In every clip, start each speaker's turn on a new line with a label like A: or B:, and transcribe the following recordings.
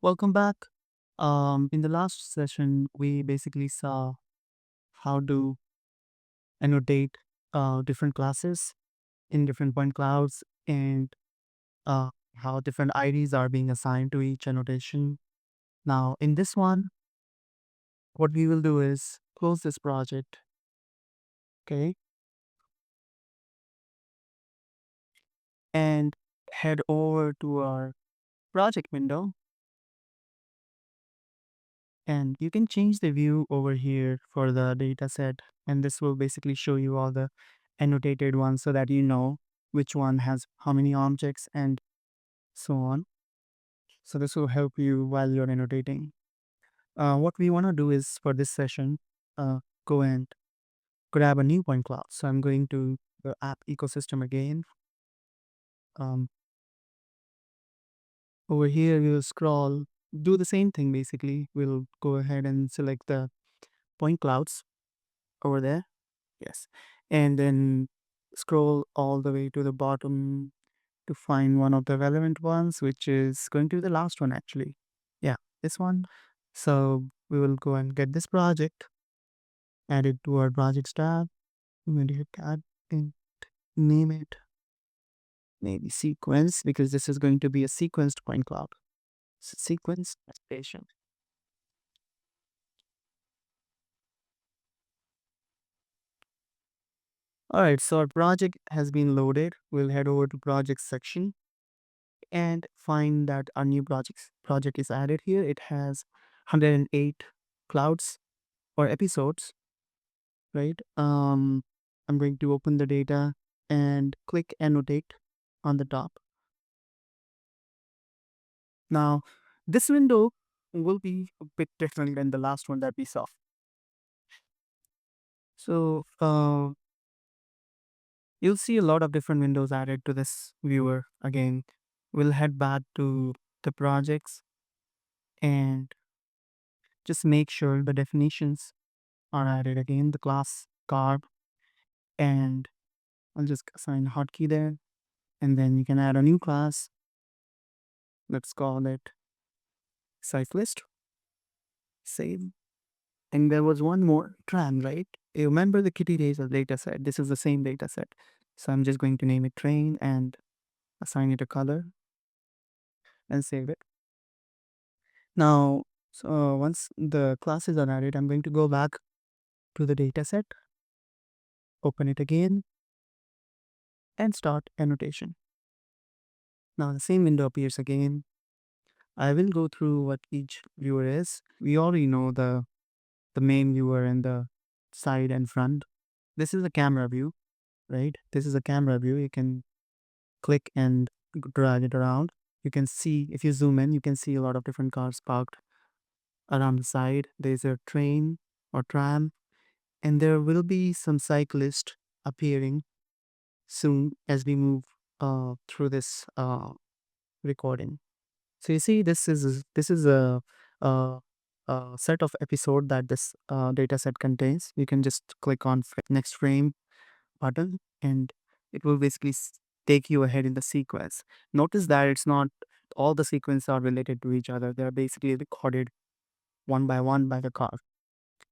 A: Welcome back. In the last session, we basically saw how to annotate different classes in different point clouds and how different IDs are being assigned to each annotation. Now, in this one, what we will do is close this project, okay, and head over to our project window. And you can change the view over here for the data set. And this will basically show you all the annotated ones so that you know which one has how many objects and so on. So this will help you while you're annotating. What we want to do is for this session, go and grab a new point cloud. So I'm going to the app ecosystem again. Um, Over here, we'll scroll, do the same thing basically. We'll go ahead and select the point clouds over there. Yes. And then scroll all the way to the bottom to find one of the relevant ones, which is going to be the last one actually. Yeah, this one. So we will go and get this project, add it to our projects tab. I'm going to hit add and name it maybe sequence because this is going to be a sequenced point cloud. Sequence station. All right, so our project has been loaded. We'll head over to project section and find that our new project is added here. It has 108 clouds or episodes, right? I'm going to open the data and click annotate on the top. Now, this window will be a bit different than the last one that we saw. So you'll see a lot of different windows added to this viewer. Again, we'll head back to the projects and just make sure the definitions are added again, the class carb, and I'll just assign a hotkey there. And then you can add a new class. Let's call it cyclist. Save. And there was one more train, right? You remember the kitty days of data set. This is the same data set. So I'm just going to name it train and assign it a color and save it. Now, so once the classes are added, I'm going to go back to the data set, open it again, and start annotation. Now the same window appears again. I will go through what each viewer is. We already know the main viewer and the side and front. This is a camera view, right? This is a camera view. You can click and drag it around. You can see, if you zoom in, you can see a lot of different cars parked around the side. There's a train or tram, and there will be some cyclist appearing soon as we move through this recording. So you see, this is a, a set of episode that this data set contains. You can just click on next frame button, and it will basically take you ahead in the sequence. Notice that it's not all the sequences are related to each other. They are basically recorded one by the car.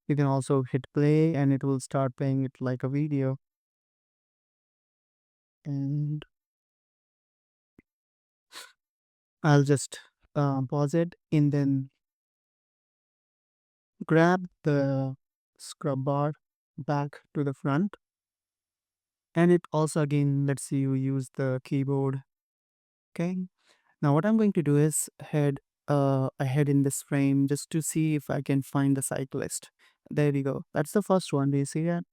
A: You can also hit play, and it will start playing it like a video. And I'll just pause it and then grab the scrub bar back to the front. And it also again lets you use the keyboard. Okay. Now what I'm going to do is head ahead in this frame just to see if I can find the cyclist. There we go. That's the first one. Do you see that?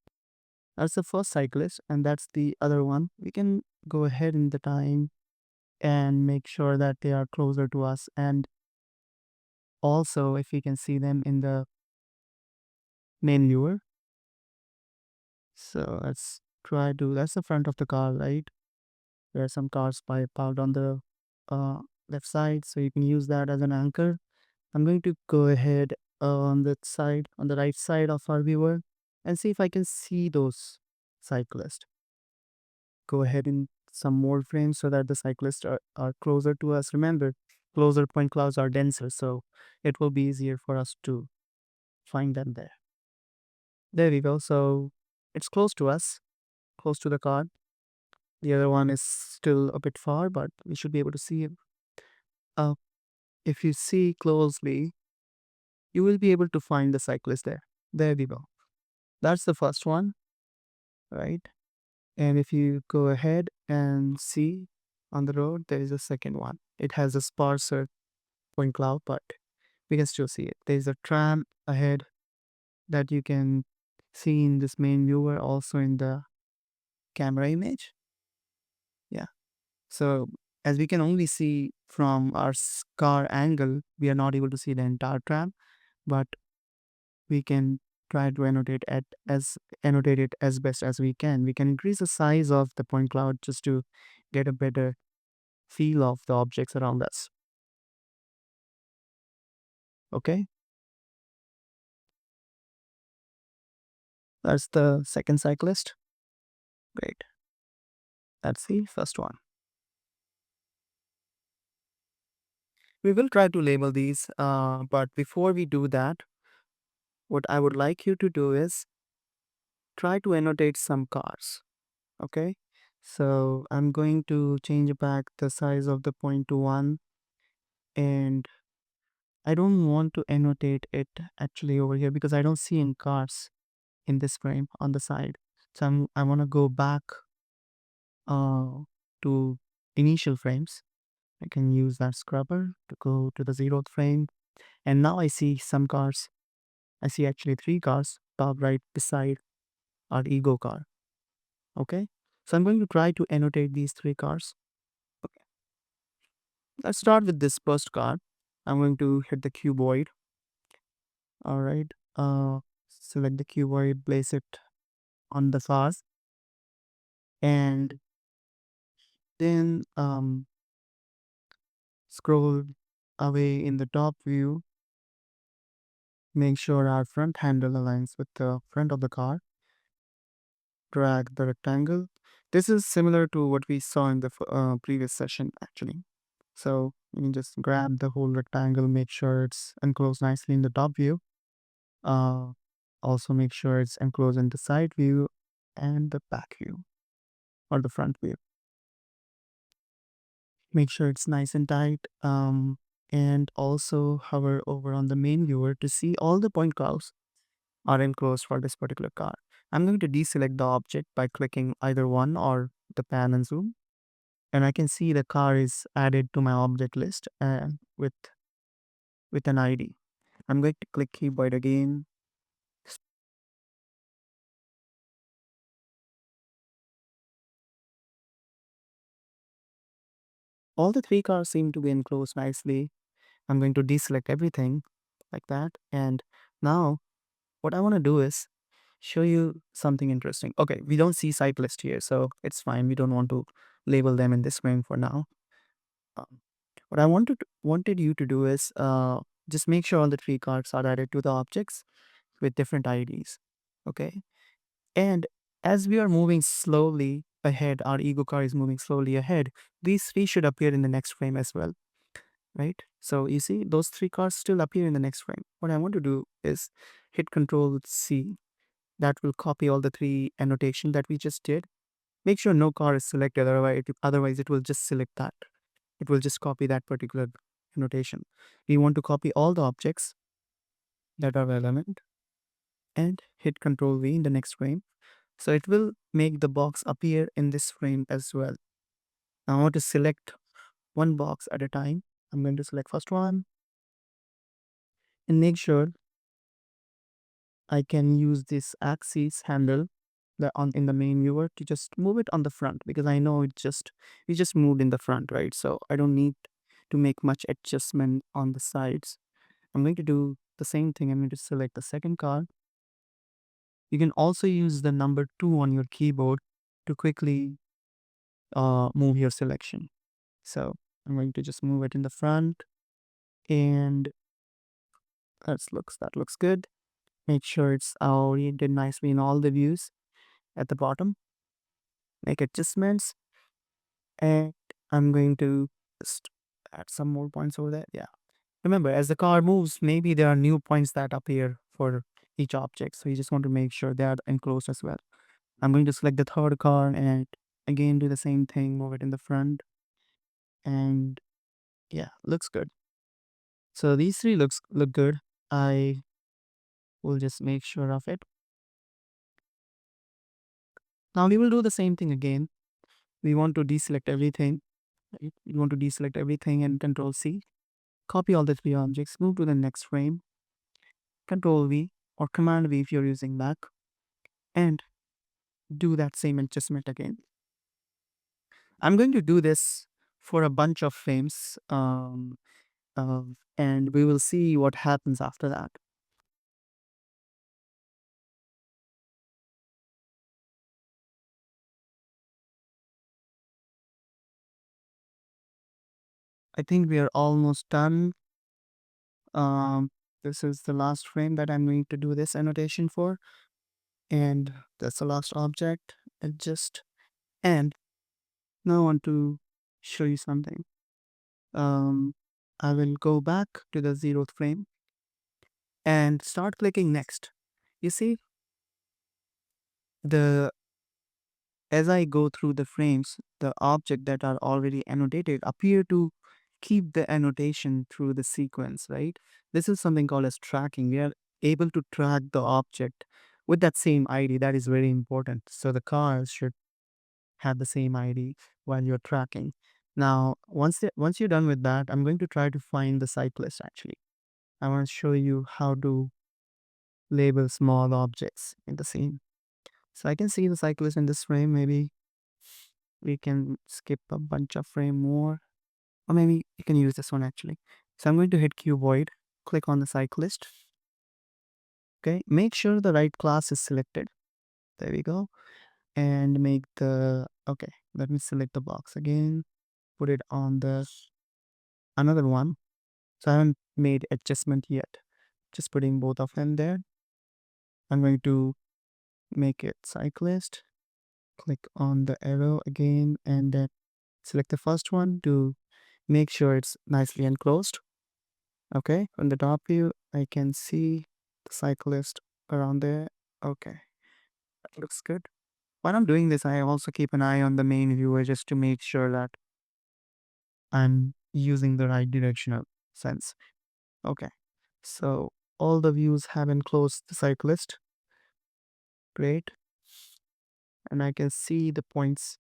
A: That's the first cyclist, and that's the other one. We can go ahead in the time and make sure that they are closer to us. And also if we can see them in the main viewer. So let's try to, that's the front of the car, right? There are some cars parked on the uh, left side, so you can use that as an anchor. I'm going to go ahead on the side, on the right side of our viewer, and see if I can see those cyclists. Go ahead in some more frames so that the cyclists are closer to us. Remember, closer point clouds are denser, so it will be easier for us to find them there. There we go. So it's close to us, close to the car. The other one is still a bit far, but we should be able to see it. Uh, if you see closely, you will be able to find the cyclist there. There we go. That's the first one, right? And if you go ahead and see on the road, there is a second one. It has a sparser point cloud, but we can still see it. There's a tram ahead that you can see in this main viewer, also in the camera image. Yeah. So as we can only see from our car angle, we are not able to see the entire tram, but we can try to annotate it as best as we can. We can increase the size of the point cloud just to get a better feel of the objects around us. Okay, that's the second cyclist. Great. That's the first one. We will try to label these, but before we do that, what I would like you to do is try to annotate some cars. Okay, so I'm going to change back the size of the point to 1, and I don't want to annotate it actually over here because I don't see any cars in this frame on the side. So I want to go back uh, to initial frames. I can use that scrubber to go to the 0th frame. And now I see some cars. I see actually 3 cars top right beside our ego car. Okay. So I'm going to try to annotate these 3 cars. Okay. Let's start with this first car. I'm going to hit the cuboid. All right. Select the cuboid, place it on the cars, and then scroll away in the top view. Make sure our front handle aligns with the front of the car. Drag the rectangle. This is similar to what we saw in the previous session actually. So you can just grab the whole rectangle, make sure it's enclosed nicely in the top view. Uh, Also make sure it's enclosed in the side view and the back view or the front view. Make sure it's nice and tight. And also hover over on the main viewer to see all the point clouds are enclosed for this particular car. I'm going to deselect the object by clicking either one or the pan and zoom. And I can see the car is added to my object list with an ID. I'm going to click keyboard again. All the 3 cars seem to be enclosed nicely. I'm going to deselect everything like that. And now what I want to do is show you something interesting. Okay, we don't see cyclist here, so it's fine. We don't want to label them in this frame for now. Um, what I wanted you to do is just make sure all the 3 cards are added to the objects with different IDs. Okay, and as we are moving slowly ahead, our ego car is moving slowly ahead. These 3 should appear in the next frame as well, right? So you see, those 3 cards still appear in the next frame. What I want to do is hit Control C. That will copy all the 3 annotation that we just did. Make sure no car is selected, otherwise it will just select that. It will just copy that particular annotation. We want to copy all the objects that are relevant and hit Control V in the next frame. So it will make the box appear in this frame as well. Now I want to select one box at a time. I'm going to select first one and make sure I can use this axis handle in the main viewer to just move it on the front because I know we just moved in the front, right? So I don't need to make much adjustment on the sides. I'm going to do the same thing. I'm going to select the second card. You can also use the number 2 on your keyboard to quickly move your selection. So I'm going to just move it in the front, and that looks good. Make sure it's oriented nicely in all the views at the bottom. Make adjustments, and I'm going to just add some more points over there. Yeah. Remember, as the car moves, maybe there are new points that appear for each object. So you just want to make sure they are enclosed as well. I'm going to select the third car and again do the same thing, move it in the front. And yeah, looks good. So these three look good. I will just make sure of it. Now we will do the same thing again. We want to deselect everything. Right? We want to deselect everything and Control C. Copy all the three objects, move to the next frame, Control V or Command V if you're using Mac, and do that same adjustment again. I'm going to do this for a bunch of frames, uh, and we will see what happens after that. I think we are almost done. Um, this is the last frame that I'm going to do this annotation for, and that's the last object. Adjust, and now I want to show you something. Um, I will go back to the 0th frame and start clicking next. You see, the as I go through the frames, the object that are already annotated appear to keep the annotation through the sequence, right? This is something called as tracking. We are able to track the object with that same ID. That is very important. So the cars should have the same ID while you're tracking. Now, once you're done with that, I'm going to try to find the cyclist actually. I want to show you how to label small objects in the scene. So I can see the cyclist in this frame. Maybe we can skip a bunch of frame more, or maybe you can use this one actually. So I'm going to hit cuboid, click on the cyclist. Okay, make sure the right class is selected. There we go. And make the, okay, let me select the box again, put it on the another one. So I haven't made adjustment yet. Just putting both of them there. I'm going to make it cyclist. Click on the arrow again and then select the first one to make sure it's nicely enclosed. Okay, from the top view, I can see the cyclist around there. Okay, that looks good. While I'm doing this, I also keep an eye on the main viewer just to make sure that I'm using the right directional sense. Okay, so all the views have enclosed the cyclist. Great. And I can see the points.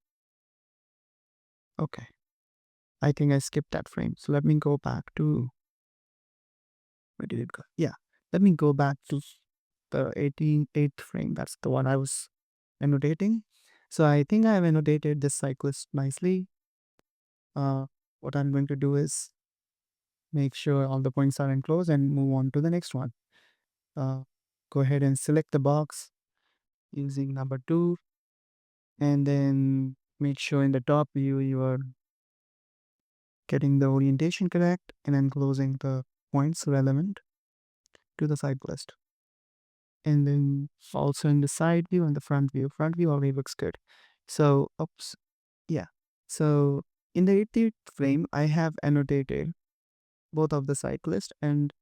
A: Okay, I think I skipped that frame. So let me go back to, where did it go? Yeah, let me go back to the 88th frame. That's the one I was annotating. So I think I have annotated this cyclist nicely. What I'm going to do is make sure all the points are enclosed and move on to the next one. Uh, Go ahead and select the box using number 2, and then make sure in the top view you are getting the orientation correct and enclosing the points relevant to the cyclist. And then also in the side view and the front view already looks good. So, oops, yeah. So in the 80th frame, I have annotated both of the cyclist, and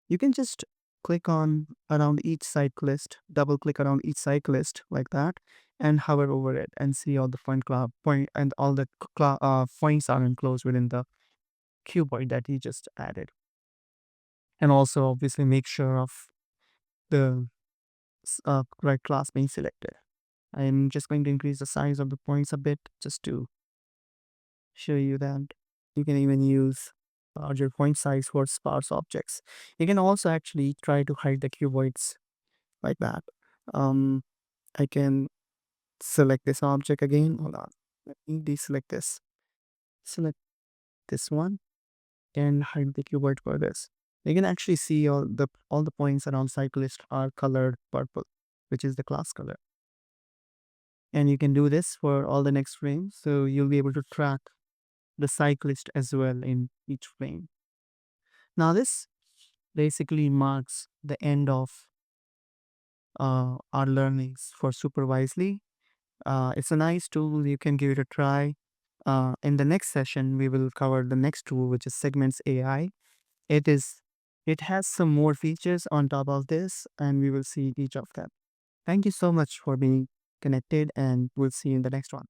A: you can just click on around each cyclist, double click around each cyclist like that, and hover over it and see all the point and all the points are enclosed within the cuboid that you just added. And also obviously make sure of the right class being selected. I'm just going to increase the size of the points a bit just to show you that you can even use larger point size for sparse objects. You can also actually try to hide the cuboids like that. Um, I can select this object again. Hold on. Let me deselect this. Select this one and hide the cuboid for this. You can actually see all the points around cyclist are colored purple, which is the class color. And you can do this for all the next frames, so you'll be able to track the cyclist as well in each frame. Now this basically marks the end of our learnings for Supervisely. It's a nice tool. You can give it a try. In the next session, we will cover the next tool, which is Segments AI. It is it has some more features on top of this, and we will see each of them. Thank you so much for being connected, and we'll see you in the next one.